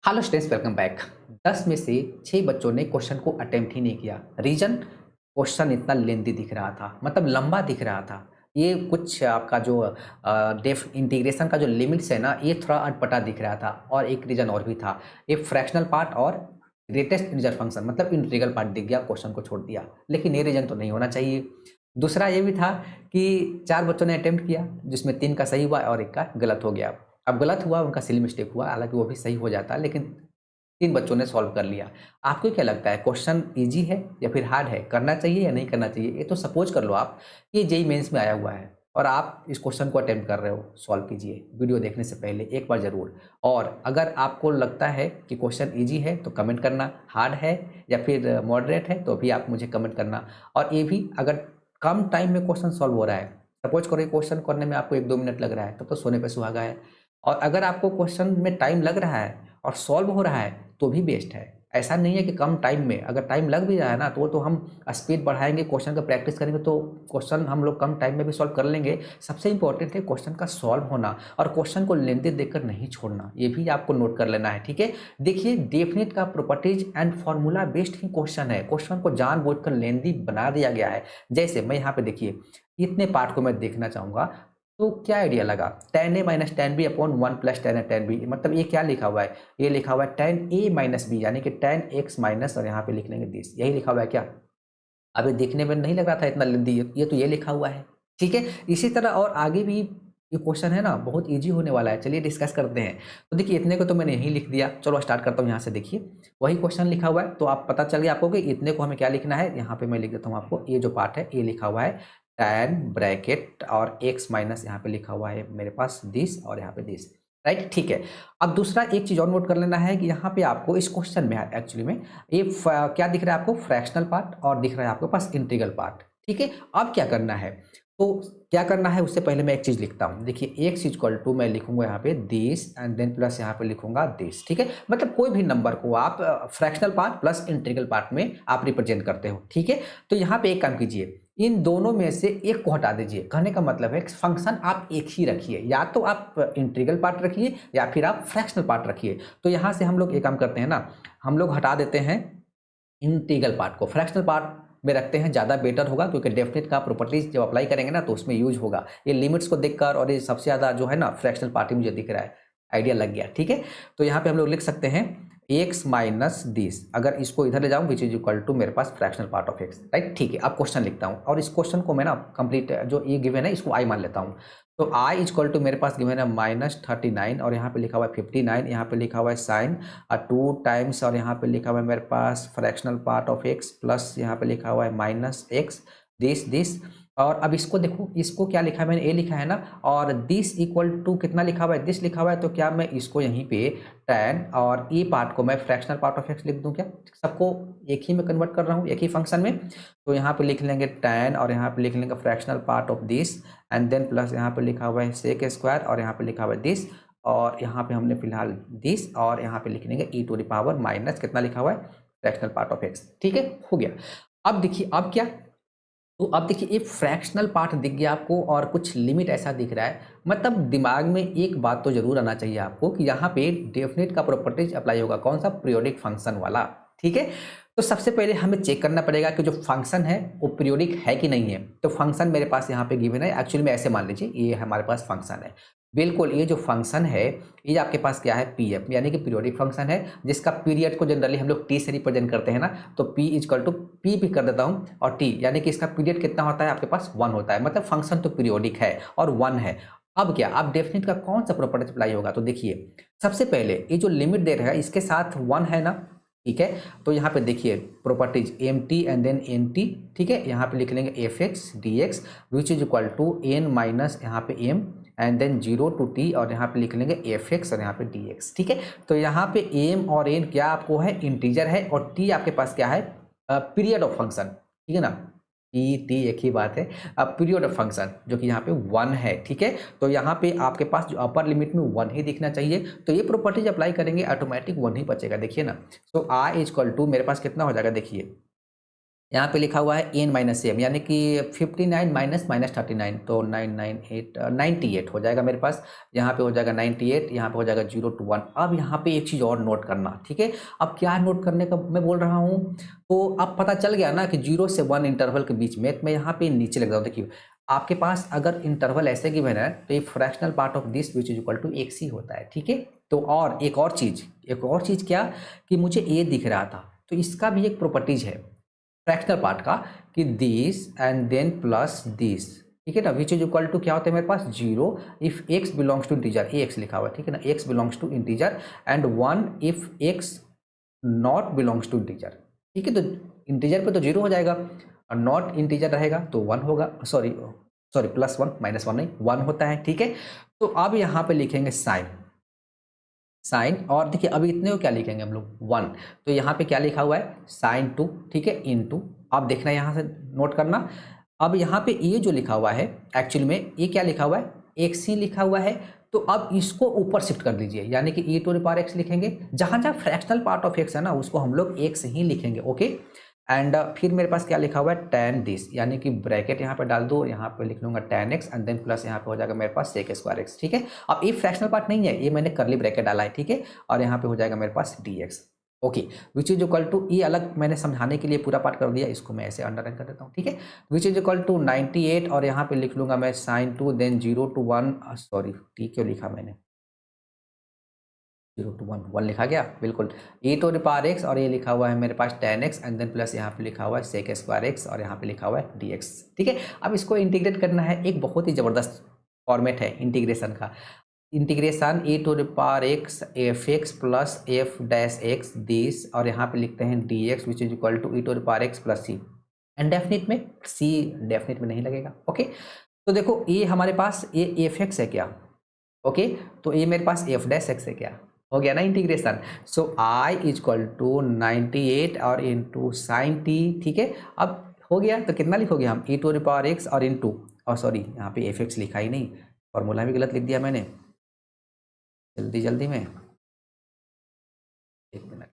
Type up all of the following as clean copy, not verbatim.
Hello students, welcome back. 10 में से 6 बच्चों ने क्वेश्चन को अटेम्प्ट ही नहीं किया। रीजन, क्वेश्चन इतना लेंथी दिख रहा था, मतलब लंबा दिख रहा था। ये कुछ आपका जो डेफ इंटीग्रेशन का जो लिमिट्स है ना, ये थोड़ा अटपटा दिख रहा था। और एक रीजन और भी था, ये फ्रैक्शनल पार्ट और ग्रेटेस्ट इंटीजर फंक्शन मतलब इंटीग्रल पार्ट दिख गया, क्वेश्चन को छोड़ दिया। लेकिन ये रीजन तो नहीं होना चाहिए। दूसरा ये भी था कि 4 बच्चों ने अटेम्प्ट किया, जिसमें 3 का सही हुआ और 1 का गलत हो गया। अब गलत हुआ, उनका सिली मिस्टेक हुआ, हालांकि वो भी सही हो जाता, लेकिन 3 बच्चों ने सॉल्व कर लिया। आपको क्या लगता है, क्वेश्चन ईजी है या फिर हार्ड है? करना चाहिए या नहीं करना चाहिए? ये तो सपोज कर लो आप कि जेईई मेंस में आया हुआ है और आप इस क्वेश्चन को अटेम्प्ट कर रहे हो। सॉल्व कीजिए वीडियो देखने से पहले एक बार ज़रूर। और अगर आपको लगता है कि क्वेश्चन ईजी है तो कमेंट करना, हार्ड है या फिर मॉडरेट है तो भी आप मुझे कमेंट करना। और ये भी, अगर कम टाइम में क्वेश्चन सॉल्व हो रहा है, सपोज करो क्वेश्चन करने में आपको 1-2 मिनट लग रहा है, तब तो सोने पे सुहागा है। और अगर आपको क्वेश्चन में टाइम लग रहा है और सॉल्व हो रहा है तो भी बेस्ट है। ऐसा नहीं है कि कम टाइम में, अगर टाइम लग भी रहा है ना तो हम स्पीड बढ़ाएंगे, क्वेश्चन का प्रैक्टिस करेंगे तो क्वेश्चन हम लोग कम टाइम में भी सॉल्व कर लेंगे। सबसे इंपॉर्टेंट है क्वेश्चन का सॉल्व होना और क्वेश्चन को लेंथी देखकर नहीं छोड़ना, ये भी आपको नोट कर लेना है, ठीक है। देखिए, डेफिनेट का properties and formula based he question है। क्वेश्चन को जानबूझकर लेंथी बना दिया गया है। जैसे मैं यहाँ पे देखिए, इतने पार्ट को मैं देखना चाहूंगा तो क्या आइडिया लगा, tan a minus ten B upon 1 plus ten A ten B, मतलब ये क्या लिखा हुआ है? ये लिखा हुआ है tan a माइनस बी, यानी कि tan x माइनस, और यहाँ पे लिख लेंगे दिस, यही लिखा हुआ है क्या? अभी देखने में नहीं लग रहा था इतना लेंदी, ये तो ये लिखा हुआ है, ठीक है। इसी तरह और आगे भी ये क्वेश्चन है ना, बहुत इजी होने वाला है। चलिए डिस्कस करते हैं। तो देखिए, इतने को तो मैंने यही लिख दिया। चलो स्टार्ट करता हूँ यहाँ से। देखिए, वही क्वेश्चन लिखा हुआ है तो आप पता चल गया आपको कि इतने को हमें क्या लिखना है। यहाँ पे मैं लिख देता हूँ आपको, ये जो पार्ट है ये लिखा हुआ है tan ब्रैकेट और x माइनस, यहाँ पे लिखा हुआ है मेरे पास दिस और यहाँ पे दिस, राइट, ठीक है। अब दूसरा एक चीज और नोट कर लेना है कि यहाँ पे आपको इस क्वेश्चन में एक्चुअली में ये क्या दिख रहा है आपको? फ्रैक्शनल पार्ट और दिख रहा है आपके पास इंटीग्रल पार्ट, ठीक है। अब क्या करना है, तो क्या करना है उससे पहले मैं एक चीज लिखता हूँ। देखिए, x इक्वल टू मैं लिखूंगा यहाँ पे दिस एंड देन प्लस यहाँ पे लिखूंगा दिस, ठीक है। मतलब कोई भी नंबर को आप fractional part plus integral part में आप रिप्रेजेंट करते हो, ठीक है। तो यहाँ पे एक काम कीजिए, इन दोनों में से एक को हटा दीजिए। कहने का मतलब है फंक्शन आप एक ही रखिए, या तो आप इंटीग्रल पार्ट रखिए या फिर आप फ्रैक्शनल पार्ट रखिए। तो यहाँ से हम लोग एक काम करते हैं ना, हम लोग हटा देते हैं इंटीग्रल पार्ट को, फ्रैक्शनल पार्ट में रखते हैं, ज़्यादा बेटर होगा, क्योंकि डेफिनेट का प्रॉपर्टीज जब अप्लाई करेंगे ना तो उसमें यूज होगा। ये लिमिट्स को देखकर, और ये सबसे ज़्यादा जो है ना फ्रैक्शनल पार्ट ही मुझे दिख रहा है, आइडिया लग गया, ठीक है। तो यहाँ पे हम लोग लिख सकते हैं एक्स माइनस दिस, अगर इसको इधर ले जाऊँ विच इज इक्वल टू मेरे पास fractional part of x, right, ठीक है। अब क्वेश्चन लिखता हूँ और इस क्वेश्चन को मैं ना कंप्लीट, जो ये गिवन है इसको आई मान लेता हूँ। तो आई इक्वल टू मेरे पास गिवन है -39 और यहाँ पे लिखा हुआ है 59, यहाँ पे लिखा हुआ है साइन 2 टाइम्स, और यहाँ पे लिखा हुआ है मेरे पास fractional part of x plus यहाँ पे लिखा हुआ है माइनस एक्स दिस। और अब इसको देखो, इसको क्या लिखा है मैंने, ए लिखा है ना, और दिस इक्वल टू कितना लिखा हुआ है, दिस लिखा हुआ है। तो क्या मैं इसको यहीं पे tan और ई पार्ट को मैं फ्रैक्शनल पार्ट ऑफ एक्स लिख दूं क्या? सबको एक ही में कन्वर्ट कर रहा हूँ, एक ही फंक्शन में। तो यहाँ पे लिख लेंगे tan और यहाँ पे लिख लेंगे fractional part of this and then plus यहाँ पे लिखा हुआ है सेक स्क्वायर और यहाँ पे लिखा हुआ है दिस, और यहाँ पे हमने फिलहाल दिस, और यहाँ पे लिख लेंगे ई टू द पावर माइनस कितना लिखा हुआ है, फ्रैक्शनल पार्ट ऑफ एक्स, ठीक है, हो गया। अब देखिए, अब क्या, तो अब देखिए ये फ्रैक्शनल पार्ट दिख गया आपको और कुछ लिमिट ऐसा दिख रहा है, मतलब दिमाग में एक बात तो जरूर आना चाहिए आपको कि यहाँ पे डेफिनेट का प्रॉपर्टीज अप्लाई होगा, कौन सा? पीरियोडिक फंक्शन वाला, ठीक है। तो सबसे पहले हमें चेक करना पड़ेगा कि जो फंक्शन है वो पीरियोडिक है कि नहीं है। तो फंक्शन मेरे पास यहाँ पे गिवन है, एक्चुअली में ऐसे मान लीजिए ये हमारे पास फंक्शन है, बिल्कुल ये जो फंक्शन है ये आपके पास क्या है, पी एफ, यानी कि पीरियोडिक फंक्शन है, जिसका पीरियड को जनरली हम लोग टी से रिप्रेजेंट करते हैं ना। तो पी इजकल टू पी भी कर देता हूँ और टी, यानी कि इसका पीरियड कितना होता है आपके पास, 1 होता है, मतलब फंक्शन तो पीरियोडिक है और 1 है। अब क्या, अब डेफिनेट का कौन सा प्रॉपर्टी अप्लाई होगा? तो देखिए, सबसे पहले ये जो लिमिट दे रहा है इसके साथ 1 है ना, ठीक है। तो यहाँ पे देखिए properties M T and then N T, ठीक है। यहाँ पे लिख लेंगे F X D X which is equal to N minus यहाँ पे M and then 0 to T, और यहाँ पे लिख लेंगे एफ एक्स और यहाँ पे डी एक्स, ठीक है। तो यहाँ पे एम और एन क्या आपको है, इंटीजर है, और टी आपके पास क्या है, पीरियड ऑफ फंक्शन, ठीक है ना। टी टी एक ही बात है। अब पीरियड ऑफ फंक्शन जो कि यहाँ पे 1 है, ठीक है। तो यहाँ पे आपके पास जो अपर लिमिट में 1 ही दिखना चाहिए, तो ये प्रॉपर्टीज अप्लाई करेंगे ऑटोमेटिक 1 ही बचेगा, देखिए ना। तो आई इक्वल टू मेरे पास कितना हो जाएगा, देखिए यहाँ पे लिखा हुआ है एन माइनस एम, यानी कि 59 माइनस माइनस 39, तो 998 98 हो जाएगा मेरे पास। यहाँ पे हो जाएगा 98, यहाँ पे हो जाएगा 0 to 1। अब यहाँ पे एक चीज़ और नोट करना, ठीक है। अब क्या नोट करने का मैं बोल रहा हूँ, तो अब पता चल गया ना कि 0 से 1 इंटरवल के बीच में। तो मैं यहाँ पे नीचे लग रहा हूँ, देखिए आपके पास अगर इंटरवल ऐसे गिवन है तो ये fractional part of this which is equal to x ही होता है, ठीक है। तो और एक और चीज़ क्या, कि मुझे ए दिख रहा था, तो इसका भी एक प्रॉपर्टीज है फ्रैक्शनल पार्ट का, कि this and then plus this, ठीक है ना, विच इज इक्वल टू क्या होता है मेरे पास 0 if x belongs to integer, A X लिखा हुआ है, ठीक है ना, x belongs to integer, and 1 if x not belongs to integer, ठीक है। तो इंटीजर पे तो 0 हो जाएगा, और नॉट इंटीजर रहेगा तो 1 होगा, सॉरी +1 -1 नहीं 1 होता है, ठीक है। तो अब यहाँ पे लिखेंगे साइन, और देखिए अभी इतने को क्या लिखेंगे हम लोग 1, तो यहाँ पे क्या लिखा हुआ है sin 2, ठीक है, इनटू, आप देखना यहाँ से नोट करना। अब यहाँ पे ये जो लिखा हुआ है एक्चुअली में ये क्या लिखा हुआ है, एक्स ही लिखा हुआ है, तो अब इसको ऊपर शिफ्ट कर दीजिए, यानी कि e⁻x लिखेंगे, जहाँ जहाँ फ्रैक्शनल पार्ट ऑफ x है ना उसको हम लोग x ही लिखेंगे, ओके। एंड फिर मेरे पास क्या लिखा हुआ है tan दिस, यानी कि ब्रैकेट यहाँ पे डाल दो, यहाँ पे लिख लूंगा tan x and then plus यहाँ पे हो जाएगा मेरे पास sec², ठीक है। अब ये फ्रैक्शनल पार्ट नहीं है, ये मैंने करली ब्रैकेट डाला है, ठीक है, और यहाँ पे हो जाएगा मेरे पास dx, okay, which is equal to, ये अलग मैंने समझाने के लिए पूरा पार्ट कर दिया, इसको मैं ऐसे अंडरलाइन कर देता हूँ, ठीक है, विच इज इक्वल टू 98, और यहाँ पे लिख लूंगा मैं sin 2 then 0 to 1, sorry T क्यों लिखा मैंने, 0 to 1 लिखा गया, बिल्कुल e⁻x, और ये लिखा हुआ है मेरे पास tan x and then plus यहाँ पे लिखा हुआ है sec²x, और यहाँ पे लिखा हुआ है dx, ठीक है। अब इसको इंटीग्रेट करना है, एक बहुत ही ज़बरदस्त फॉर्मेट है इंटीग्रेशन का, integration e⁻x fx plus f dash x this, और यहाँ पे लिखते हैं dx which is equal to e⁻x plus c, and definite में c डेफिनेट में नहीं लगेगा, ओके। तो देखो ये हमारे पास ये fx है क्या, ओके, तो ये मेरे पास f डैश x है क्या, हो गया ना integration. So i is equal to 98 और इंटू साइन t, ठीक है। अब हो गया, तो कितना लिखोगे हम e⁻x और इंटू, और सॉरी यहाँ पे fx लिखा ही नहीं, फॉर्मूला भी गलत लिख दिया मैंने, जल्दी में, एक minute,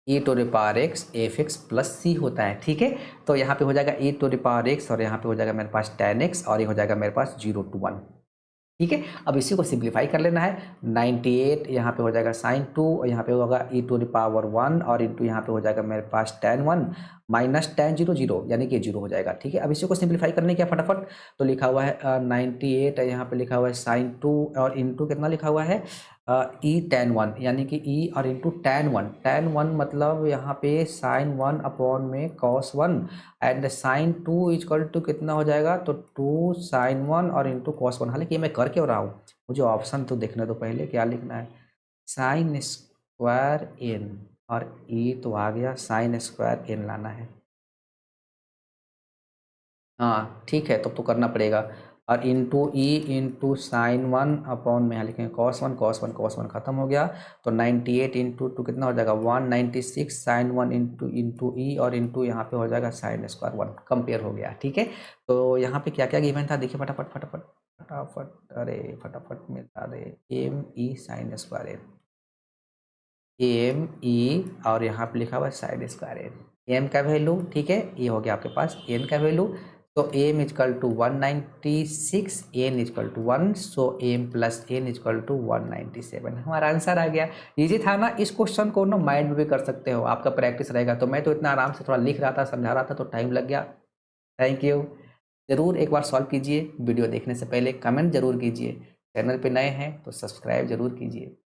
e⁻x fx plus c होता है, ठीक है। तो यहाँ पे हो जाएगा e⁻x, और यहाँ पे हो जाएगा मेरे पास tan x, और ये हो जाएगा मेरे पास 0 to 1, ठीक है। अब इसी को सिंप्लीफाई कर लेना है, 98 यहाँ पे हो जाएगा sin 2, और यहाँ पे होगा e⁻1, और इंटू यहाँ पे हो जाएगा मेरे पास tan 1 माइनस tan 0 0, यानी कि 0 हो जाएगा, ठीक है। अब इसी को सिंप्लीफाई करने क्या फटाफट, तो लिखा हुआ है 98, यहाँ पे लिखा हुआ है sin 2, और इंटू कितना लिखा हुआ है e tan 1, यानी कि e और इंटू tan 1 मतलब यहाँ पे sin 1 अपॉन में cos 1, and sin 2 equal to कितना हो जाएगा, तो 2 sin 1 और इंटू cos 1। हालांकि मैं कर क्यों रहा हूँ, मुझे ऑप्शन तो देखने दो पहले, क्या लिखना है, sin² n, और e तो आ गया sin² n लाना है, हाँ ठीक है, तो करना पड़ेगा, और into E into sine 1 upon में यहाँ लिखेंगे cos 1 खत्म हो गया, तो 98 इंटू 2 कितना हो जाएगा 196 साइन 1 इंटू ई, और इंटू यहाँ पे हो जाएगा sin² 1, कंपेयर हो गया, ठीक है। तो यहाँ पे क्या क्या गिवन था, देखिए फटाफट अरे फटाफट मिलता दे, M E sin² n, M E, और यहाँ पे लिखा हुआ है sin² n, एम का वैल्यू, ठीक है, ये हो गया आपके पास एन का वैल्यू, तो M is equal to 196, N is equal to 1, so M plus N is equal to 197, हमारा आंसर आ गया। इजी था ना, इस क्वेश्चन को ना माइंड में भी कर सकते हो, आपका प्रैक्टिस रहेगा। तो मैं तो इतना आराम से थोड़ा लिख रहा था, समझा रहा था, तो टाइम लग गया। Thank you. ज़रूर एक बार सॉल्व कीजिए, वीडियो देखने से पहले कमेंट जरूर कीजिए, चैनल पे नए हैं तो सब्सक्राइब जरूर कीजिए।